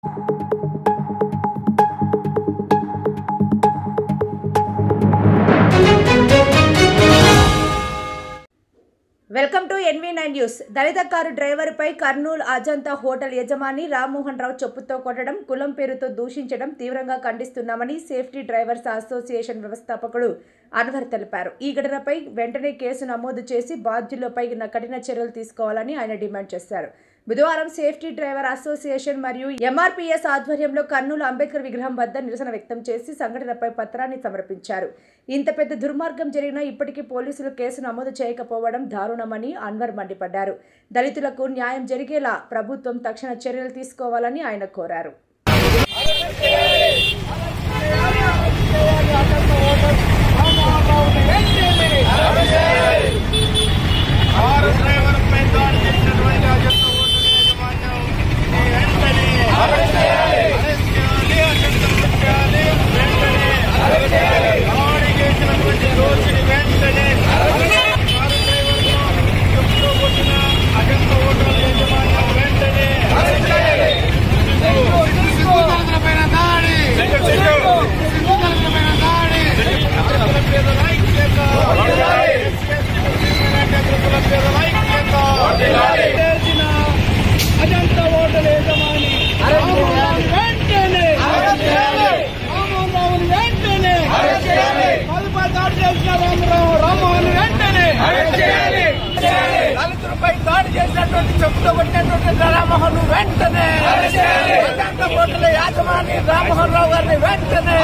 Welcome to NV9 news. దళిత car డ్రైవర్పై Kurnool Ajanta hotel యజమాని రామ్మోహన్ రావు చెప్పుతో కొట్టడం, కులం పేరుతో దూషించడం తీవ్రంగా ఖండిస్తున్నామని సేఫ్టీ డ్రైవర్స్ అసోసియేషన్ వ్యవస్థాపకుడు అన్వర్ తెలిపారు. ఈ ఘటనపై వెంటనే కేసు నమోదు చేసి బాధ్యులపై కఠిన చర్యలు తీసుకోవాలని ఆయన డిమాండ్ చేశారు. బుధవారం సేఫ్టీ డ్రైవర్ అసోసియేషన్ మరియు MRPS ఆధ్వర్యంలో కర్నూలు అంబేద్కర్ విగ్రహం వద్ద నిరసన వ్యక్తం చేసి సంఘటనపై పత్రాన్ని సమర్పించారు. ఇంత పెద్ద దుర్మార్గం జరిగినా ఇప్పటికీ పోలీసులు కేసు నమోదు చేయకపోవడం దారుణమని అన్వర్ మండిపడ్డారు. దళితులకు న్యాయం జరిగేలా ప్రభుత్వం తక్షణ చర్యలు తీసుకోవాలని ఆయన కోరారు. చెప్పుతో కొట్టినటువంటి రామ్మోహన్ వెంటనే హోటల్ యాజమాని రామ్మోహన్ రావు గారిని వెంటనే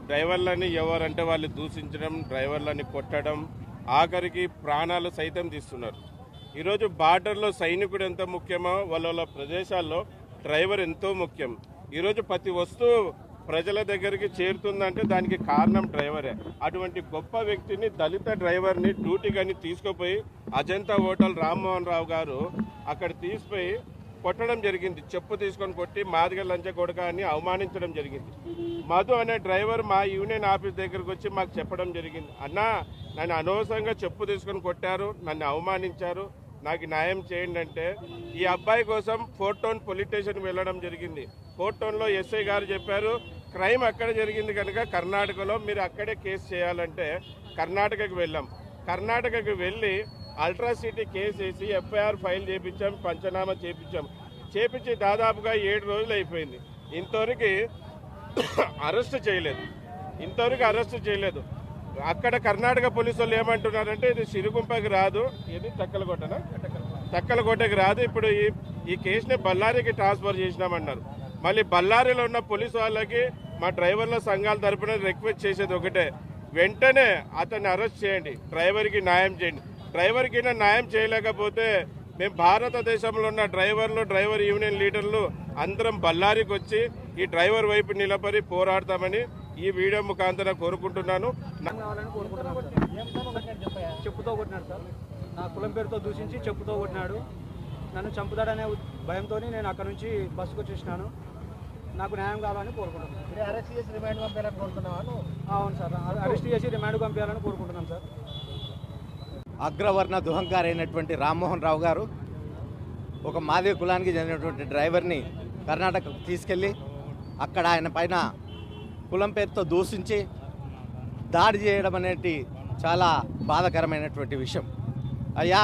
డ్రైవర్లని ఎవరంటే వాళ్ళు దూషించడం, డ్రైవర్లని కొట్టడం, ఆఖరికి ప్రాణాలు సైతం తీస్తున్నారు. ఈరోజు బార్డర్లో సైనికుడు ఎంత ముఖ్యమో వాళ్ళ ప్రదేశాల్లో డ్రైవర్ ఎంతో ముఖ్యం. ఈరోజు ప్రతి వస్తువు ప్రజల దగ్గరికి చేరుతుందంటే దానికి కారణం డ్రైవరే. అటువంటి గొప్ప వ్యక్తిని, దళిత డ్రైవర్ని డ్యూటీగాని తీసుకుపోయి అజంతా హోటల్ రామ్మోహన్ రావు గారు అక్కడ తీసుకుపోయి కొట్టడం జరిగింది. చెప్పు తీసుకొని కొట్టి మాదిగ లంచ కొడక అని అవమానించడం జరిగింది. మధు అనే డ్రైవర్ మా యూనియన్ ఆఫీస్ దగ్గరకు వచ్చి మాకు చెప్పడం జరిగింది, అన్నా నన్ను అనవసరంగా చెప్పు తీసుకొని కొట్టారు, నన్ను అవమానించారు, నాకు న్యాయం చేయండి అంటే ఈ అబ్బాయి కోసం 4 టౌన్ పోలీస్ స్టేషన్కి వెళ్ళడం జరిగింది. 4 టౌన్లో ఎస్ఐ గారు చెప్పారు, క్రైమ్ అక్కడ జరిగింది కనుక కర్ణాటకలో మీరు అక్కడే కేసు చేయాలంటే కర్ణాటకకి వెళ్ళాం. కర్ణాటకకి వెళ్ళి అల్ట్రాసిటీ కేసు వేసి FIR ఫైల్ చేయించాం, పంచనామా చేపించి దాదాపుగా 7 రోజులు అయిపోయింది. ఇంతవరకు అరెస్ట్ చేయలేదు. అక్కడ కర్ణాటక పోలీసు వాళ్ళు ఏమంటున్నారంటే ఇది సిరుగుంపకి రాదు, ఇది తక్కలకోటకి రాదు, ఇప్పుడు ఈ కేసుని బళ్ళారికి ట్రాన్స్ఫర్ చేసినామన్నారు. మళ్ళీ బళ్ళారిలో ఉన్న పోలీసు వాళ్ళకి మా డ్రైవర్ల సంఘాల తరపున రిక్వెస్ట్ చేసేది ఒకటే, వెంటనే అతన్ని అరెస్ట్ చేయండి, డ్రైవర్కి న్యాయం చేయండి. డ్రైవర్కి న్యాయం చేయలేకపోతే మేము భారతదేశంలో ఉన్న డ్రైవర్ యూనియన్ లీడర్లు అందరం బళ్ళారికి వచ్చి ఈ డ్రైవర్ వైపు నిలబడి పోరాడతామని ఈ వీడియో ముఖాంతరం కోరుకుంటున్నాను. చెప్పుతో కొట్టినాడు సార్, నా కులం పేరుతో దూషించి చెప్పుతో కొట్టినాడు. నన్ను చంపుతాడనే భయంతో నేను అక్కడ నుంచి బస్సుకు వచ్చేసినాను. నాకు న్యాయం కావాలని కోరుకుంటున్నాను. అరెస్ట్ చేసి రిమాండ్ పంపాలని కోరుతున్నాను. అవును సార్, అరెస్ట్ చేసి రిమాండ్ పంపించాలని కోరుకుంటున్నాం సార్. అగ్రవర్ణ దుహంకారైనటువంటి రామ్మోహన్ రావు గారు ఒక మాదిగ కులానికి చెందినటువంటి డ్రైవర్ని కర్ణాటకకు తీసుకెళ్ళి అక్కడ ఆయన పైన కులం పేరుతో దూషించి దాడి చేయడం అనేది చాలా బాధాకరమైనటువంటి విషయం. అయ్యా,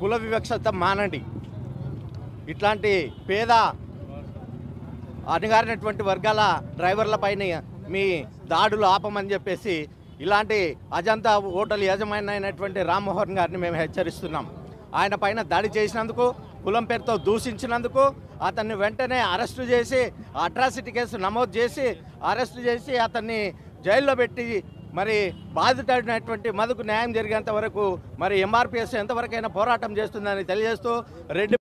కుల వివక్షత మానండి. ఇట్లాంటి పేద అణగారినటువంటి వర్గాల డ్రైవర్లపైన మీ దాడులు ఆపమని చెప్పేసి ఇలాంటి అజంతా హోటల్ యజమాని అయినటువంటి రామ్మోహన్ గారిని మేము హెచ్చరిస్తున్నాం. ఆయన పైన దాడి చేసినందుకు, కులం పేరుతో దూషించినందుకు అతన్ని వెంటనే అరెస్టు చేసి అట్రాసిటీ కేసు నమోదు చేసి అరెస్టు చేసి అతన్ని జైల్లో పెట్టి మరి బాధితుడైనటువంటి మధుకు న్యాయం జరిగేంత వరకు మరి MRPS ఎంతవరకైనా పోరాటం చేస్తుందని తెలియజేస్తూ రెడ్డి